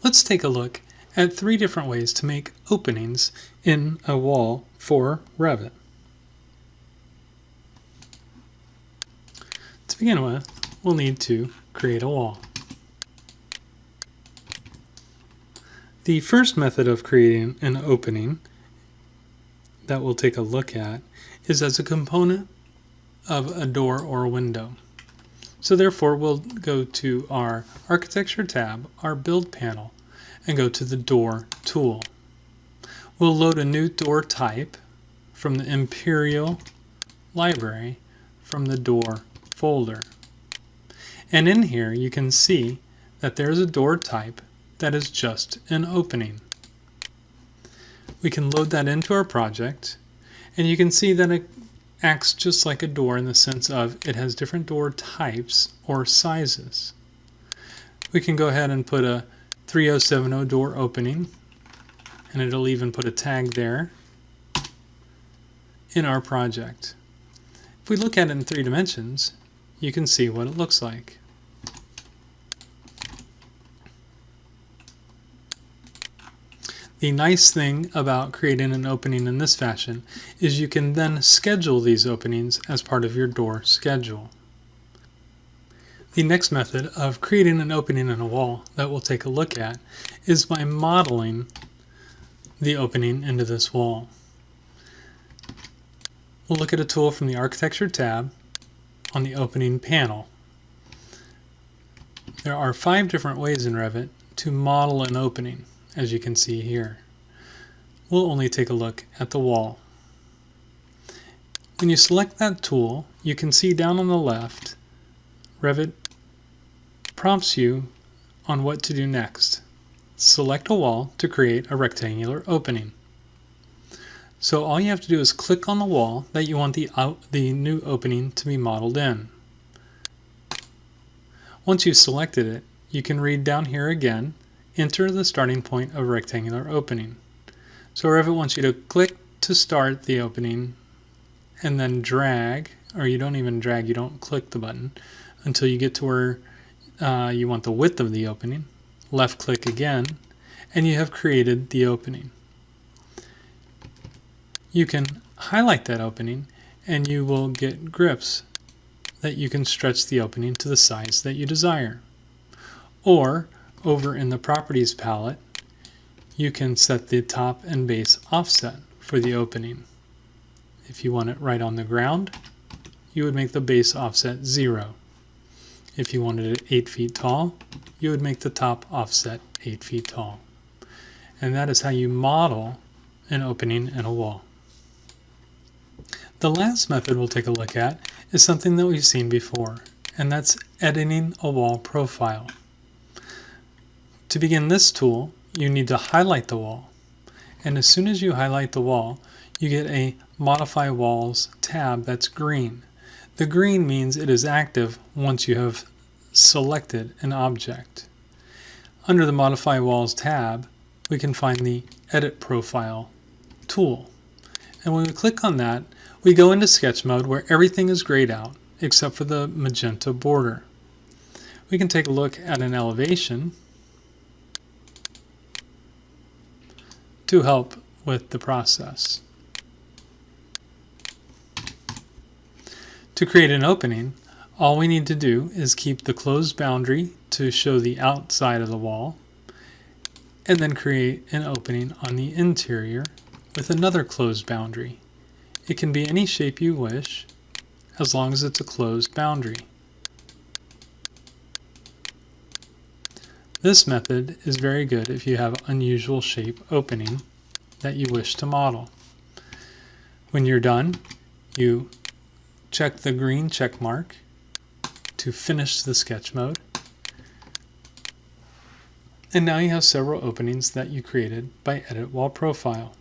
Let's take a look at 3 different ways to make openings in a wall for Revit. To begin with, we'll need to create a wall. The first method of creating an opening that we'll take a look at is as a component of a door or a window. So therefore, we'll go to our Architecture tab, our Build panel, and go to the Door tool. We'll load a new door type from the Imperial Library from the Door folder. And in here you can see that there's a door type that is just an opening. We can load that into our project, and you can see that it acts just like a door in the sense of it has different door types or sizes. We can go ahead and put a 3070 door opening, and it'll even put a tag there in our project. If we look at it in 3 dimensions, you can see what it looks like. The nice thing about creating an opening in this fashion is you can then schedule these openings as part of your door schedule. The next method of creating an opening in a wall that we'll take a look at is by modeling the opening into this wall. We'll look at a tool from the Architecture tab on the Opening panel. There are 5 different ways in Revit to model an opening, as you can see here. We'll only take a look at the wall. When you select that tool, you can see down on the left, Revit prompts you on what to do next. Select a wall to create a rectangular opening. So all you have to do is click on the wall that you want the new opening to be modeled in. Once you've selected it, you can read down here again, enter the starting point of a rectangular opening. So Revit wants you to click to start the opening and then drag, or you don't even drag, you don't click the button until you get to where you want the width of the opening. Left click again, and you have created the opening. You can highlight that opening and you will get grips that you can stretch the opening to the size that you desire. Or over in the Properties palette, you can set the top and base offset for the opening. If you want it right on the ground, you would make the base offset 0. If you wanted it 8 feet tall, you would make the top offset 8 feet tall. And that is how you model an opening in a wall. The last method we'll take a look at is something that we've seen before, and that's editing a wall profile. To begin this tool, you need to highlight the wall. And as soon as you highlight the wall, you get a Modify Walls tab that's green. The green means it is active once you have selected an object. Under the Modify Walls tab, we can find the Edit Profile tool. And when we click on that, we go into sketch mode where everything is grayed out except for the magenta border. We can take a look at an elevation to help with the process. To create an opening, all we need to do is keep the closed boundary to show the outside of the wall, and then create an opening on the interior with another closed boundary. It can be any shape you wish, as long as it's a closed boundary. This method is very good if you have unusual shape opening that you wish to model. When you're done, you check the green check mark to finish the sketch mode. And now you have several openings that you created by Edit Wall Profile.